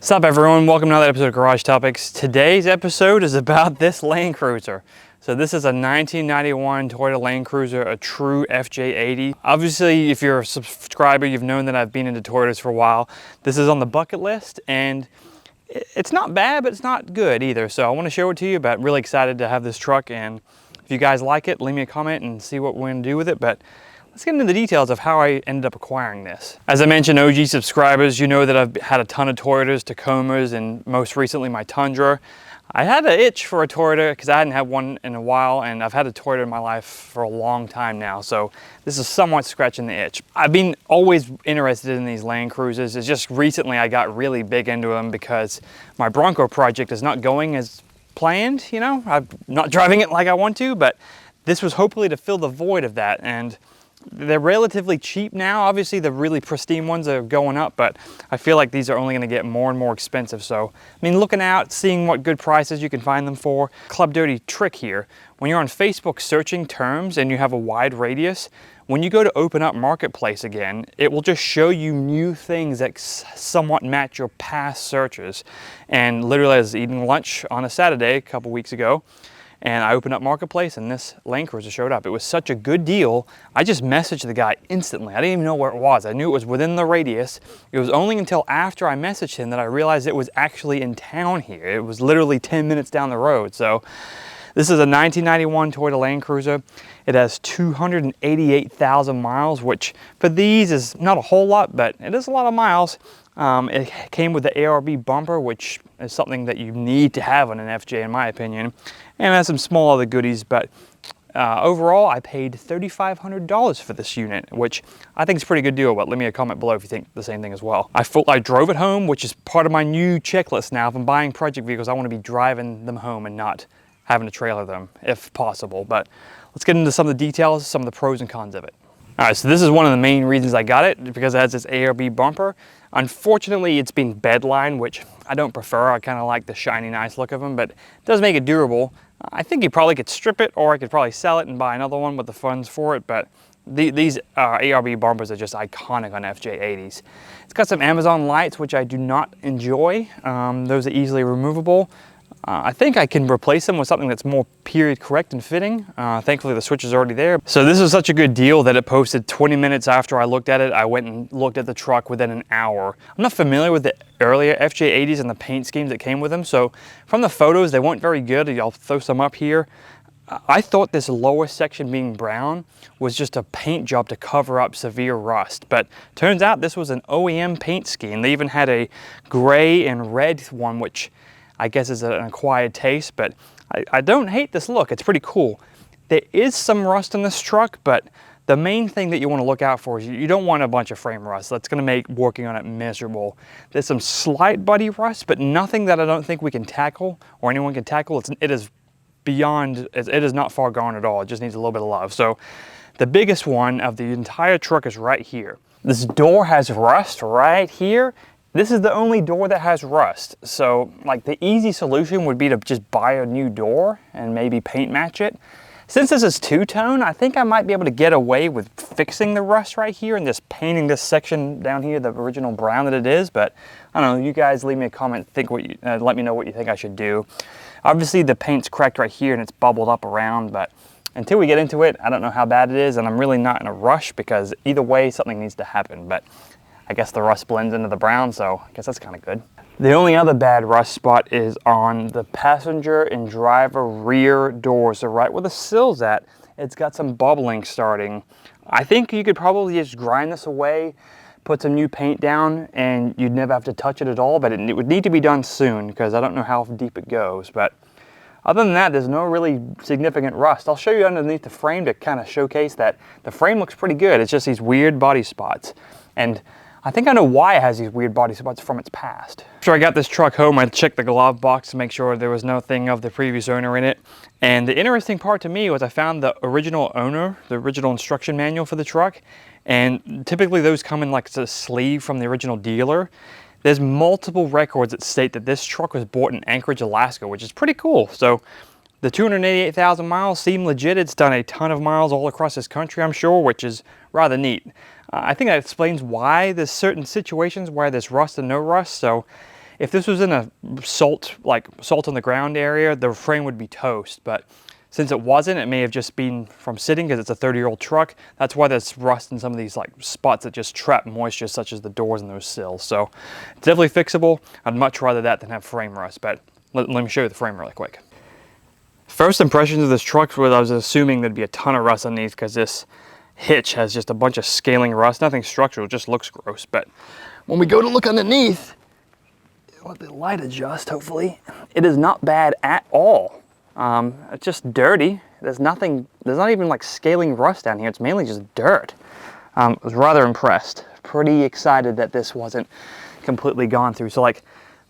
What's up everyone, welcome to another episode of Garage Topics. Today's episode is about this Land Cruiser. So this is a 1991 Toyota Land Cruiser, a true FJ80. Obviously, if you're a subscriber, you've known that I've been into Toyotas for a while. This is on the bucket list and it's not bad, but it's not good either. So I want to show it to you, but really excited to have this truck. And if you guys like it, leave me a comment and see what we're going to do with it. But let's get into the details of how I ended up acquiring this. As I mentioned, OG subscribers, you know that I've had a ton of Toyotas, Tacomas, and most recently my Tundra. I had an itch for a Toyota because I hadn't had one in a while, and I've had a Toyota in my life for a long time now, so this is somewhat scratching the itch. I've been always interested in these Land Cruisers. It's just recently I got really big into them because my Bronco project is not going as planned, you know? I'm not driving it like I want to, but this was hopefully to fill the void of that. And they're relatively cheap now. Obviously the really pristine ones are going up, but I feel like these are only going to get more and more expensive. So, I mean, looking out, seeing what good prices you can find them for. Club Dirty trick here. When you're on Facebook searching terms and you have a wide radius, when you go to open up Marketplace again, it will just show you new things that somewhat match your past searches. And literally I was eating lunch on a Saturday a couple weeks ago, and I opened up Marketplace and this Land Cruiser showed up. It was such a good deal. I just messaged the guy instantly. I didn't even know where it was. I knew it was within the radius. It was only until after I messaged him that I realized it was actually in town here. It was literally 10 minutes down the road. So this is a 1991 Toyota Land Cruiser. It has 288,000 miles, which for these is not a whole lot, but it is a lot of miles. It came with the ARB Bumper, which is something that you need to have on an FJ in my opinion, and has some small other goodies, but overall I paid $3,500 for this unit, which I think is a pretty good deal, but leave me a comment below if you think the same thing as well. I drove it home, which is part of my new checklist now. If I'm buying project vehicles, I want to be driving them home and not having to trailer them if possible. But let's get into some of the details, some of the pros and cons of it. All right, so this is one of the main reasons I got it, because it has this ARB bumper. Unfortunately, it's been bedlined, which I don't prefer. I kind of like the shiny, nice look of them, but it does make it durable. I think you probably could strip it, or I could probably sell it and buy another one with the funds for it, but these ARB bumpers are just iconic on FJ80s. It's got some Amazon lights, which I do not enjoy. Those are easily removable. I think I can replace them with something that's more period correct and fitting. Thankfully the switch is already there. So this was such a good deal that it posted 20 minutes after I looked at it. I went and looked at the truck within an hour. I'm not familiar with the earlier FJ80s and the paint schemes that came with them. So from the photos, they weren't very good. I'll throw some up here. I thought this lower section being brown was just a paint job to cover up severe rust, but turns out this was an OEM paint scheme. They even had a gray and red one, which I guess is an acquired taste, but I don't hate this look. It's pretty cool. There is some rust in this truck, but the main thing that you want to look out for is you don't want a bunch of frame rust. That's going to make working on it miserable. There's some slight body rust, but nothing that I don't think we can tackle or anyone can tackle. It is beyond, it is not far gone at all. It just needs a little bit of love. So the biggest one of the entire truck is right here. This door has rust right here. This is the only door that has rust. So like the easy solution would be to just buy a new door and maybe paint match it. Since this is two-tone, I think I might be able to get away with fixing the rust right here and just painting this section down here the original brown that it is. But I don't know, you guys leave me a comment, let me know what you think I should do. Obviously the paint's cracked right here and it's bubbled up around, but until we get into it, I don't know how bad it is, and I'm really not in a rush because either way something needs to happen. But I guess the rust blends into the brown, so I guess that's kind of good. The only other bad rust spot is on the passenger and driver rear doors. So right where the sill's at, it's got some bubbling starting. I think you could probably just grind this away, put some new paint down, and you'd never have to touch it at all, but it would need to be done soon because I don't know how deep it goes. But other than that, there's no really significant rust. I'll show you underneath the frame to kind of showcase that the frame looks pretty good. It's just these weird body spots. And I think I know why it has these weird body spots from its past. After I got this truck home, I checked the glove box to make sure there was nothing of the previous owner in it. And the interesting part to me was I found the original owner, the original instruction manual for the truck. And typically those come in like a sleeve from the original dealer. There's multiple records that state that this truck was bought in Anchorage, Alaska, which is pretty cool. So the 288,000 miles seem legit. It's done a ton of miles all across this country, I'm sure, which is rather neat. I think that explains why there's certain situations where there's rust and no rust. So If this was in a salt on the ground area, the frame would be toast, but since it wasn't, it may have just been from sitting because it's a 30-year-old truck. That's why there's rust in some of these like spots that just trap moisture, such as the doors and those sills. So it's definitely fixable. I'd much rather that than have frame rust, but let me show you the frame really quick. First impressions of this truck was I was assuming there'd be a ton of rust underneath because this hitch has just a bunch of scaling rust. Nothing structural, it just looks gross. But when we go to look underneath, let the light adjust, hopefully, it is not bad at all. It's just dirty. There's not even like scaling rust down here. It's mainly just dirt. I was rather impressed. Pretty excited that this wasn't completely gone through. So like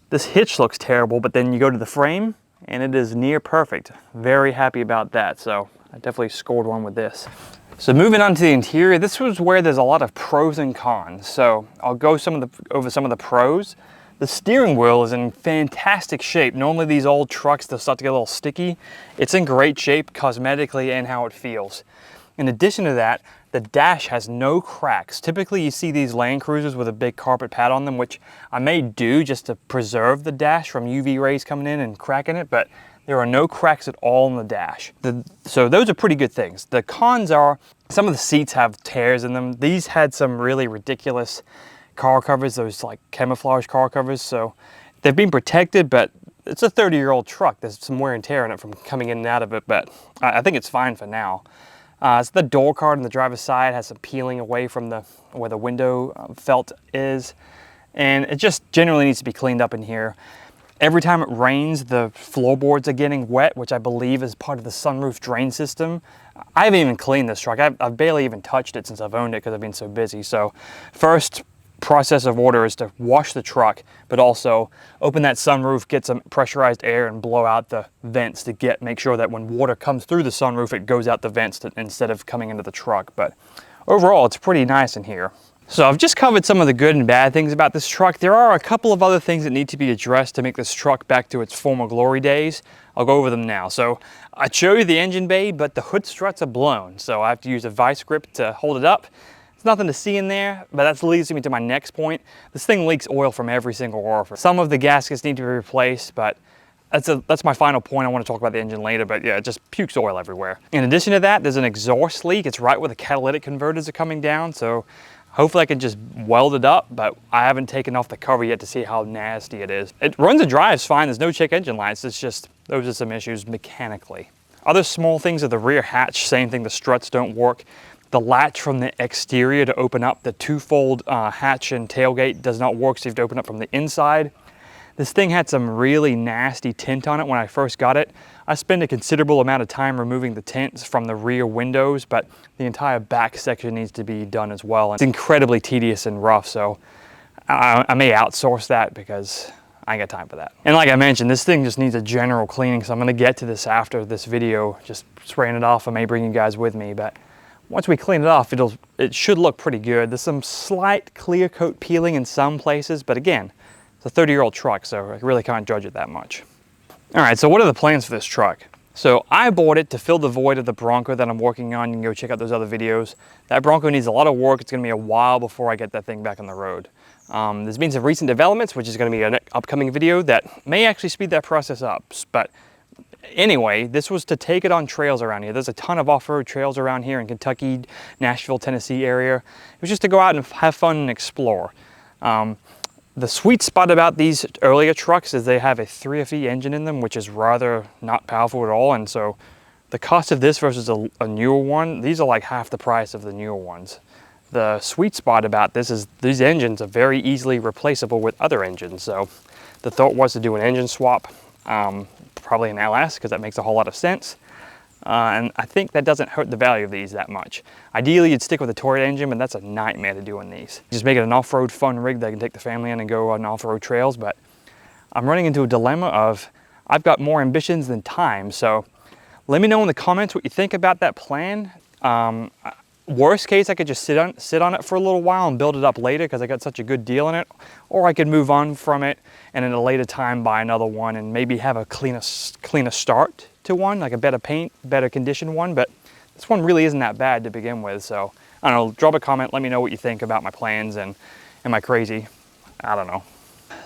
this hitch looks terrible, but then you go to the frame and it is near perfect. Very happy about that. So I definitely scored one with this. So moving on to the interior, this was where there's a lot of pros and cons. So I'll go over some of the pros. The steering wheel is in fantastic shape. Normally these old trucks, they'll start to get a little sticky. It's in great shape cosmetically and how it feels. In addition to that, the dash has no cracks. Typically you see these Land Cruisers with a big carpet pad on them, which I may do just to preserve the dash from UV rays coming in and cracking it, but there are no cracks at all in the dash. So those are pretty good things. The cons are some of the seats have tears in them. These had some really ridiculous car covers, those like camouflage car covers, so they've been protected, but it's a 30-year-old truck. There's some wear and tear in it from coming in and out of it, but I think it's fine for now. So the door card on the driver's side has some peeling away from where the window felt is, and it just generally needs to be cleaned up in here. Every time it rains, the floorboards are getting wet, which I believe is part of the sunroof drain system. I haven't even cleaned this truck. I've barely even touched it since I've owned it because I've been so busy. So first process of order is to wash the truck, but also open that sunroof, get some pressurized air and blow out the vents to make sure that when water comes through the sunroof, it goes out the vents instead of coming into the truck. But overall, it's pretty nice in here. So I've just covered some of the good and bad things about this truck. There are a couple of other things that need to be addressed to make this truck back to its former glory days. I'll go over them now. So I showed you the engine bay, but the hood struts are blown. So I have to use a vice grip to hold it up. There's nothing to see in there, but that leads me to my next point. This thing leaks oil from every single orifice. Some of the gaskets need to be replaced, but that's my final point. I want to talk about the engine later, but yeah, it just pukes oil everywhere. In addition to that, there's an exhaust leak. It's right where the catalytic converters are coming down, so hopefully I can just weld it up, but I haven't taken off the cover yet to see how nasty it is. It runs and drives fine. There's no check engine lights. It's just, those are some issues mechanically. Other small things are the rear hatch. Same thing, the struts don't work. The latch from the exterior to open up the two-fold hatch and tailgate does not work, so you have to open up from the inside. This thing had some really nasty tint on it when I first got it. I spent a considerable amount of time removing the tints from the rear windows, but the entire back section needs to be done as well. It's incredibly tedious and rough, so I may outsource that because I ain't got time for that. And like I mentioned, this thing just needs a general cleaning, so I'm gonna get to this after this video, just spraying it off. I may bring you guys with me, but once we clean it off, it should look pretty good. There's some slight clear coat peeling in some places, but again, it's a 30-year-old truck, so I really can't judge it that much. All right, so what are the plans for this truck? So I bought it to fill the void of the Bronco that I'm working on. You can go check out those other videos. That Bronco needs a lot of work. It's gonna be a while before I get that thing back on the road. There's been some recent developments, which is gonna be an upcoming video that may actually speed that process up, but anyway, this was to take it on trails around here. There's a ton of off-road trails around here in Kentucky, Nashville, Tennessee area. It was just to go out and have fun and explore. The sweet spot about these earlier trucks is they have a 3FE engine in them, which is rather not powerful at all. And so the cost of this versus a newer one, these are like half the price of the newer ones. The sweet spot about this is these engines are very easily replaceable with other engines. So the thought was to do an engine swap. Probably an LS because that makes a whole lot of sense. And I think that doesn't hurt the value of these that much. Ideally, you'd stick with a Toyota engine, but that's a nightmare to do in these. Just make it an off-road fun rig that can take the family in and go on off-road trails, but I'm running into a dilemma of I've got more ambitions than time, so let me know in the comments what you think about that plan. Worst case, I could just sit on it for a little while and build it up later because I got such a good deal in it, or I could move on from it and at a later time buy another one and maybe have a cleaner start to one, like a better paint, better condition one. But this one really isn't that bad to begin with. So I don't know, drop a comment, let me know what you think about my plans, and am I crazy? I don't know.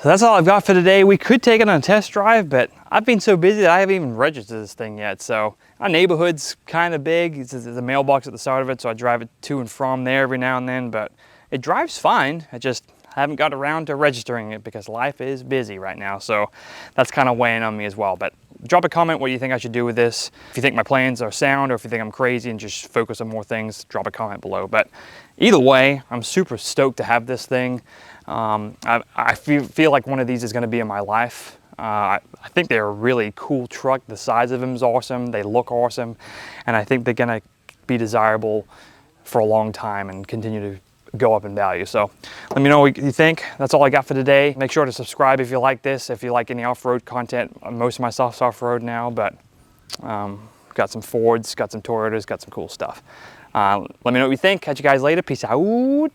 So that's all I've got for today. We could take it on a test drive, but I've been so busy that I haven't even registered this thing yet. So our neighborhood's kind of big. There's a mailbox at the start of it, so I drive it to and from there every now and then, but it drives fine. I just haven't got around to registering it because life is busy right now. So that's kind of weighing on me as well. But drop a comment what you think I should do with this. If you think my plans are sound or if you think I'm crazy and just focus on more things, drop a comment below. But either way, I'm super stoked to have this thing. I feel like one of these is going to be in my life. I think they're a really cool truck. The size of them is awesome. They look awesome. And I think they're going to be desirable for a long time and continue to go up in value. So let me know what you think. That's all I got for today. Make sure to subscribe if you like this, if you like any off-road content. Most of my stuff's off-road now, but got some Fords, got some Toyotas, got some cool stuff. Let me know what you think. Catch you guys later. Peace out.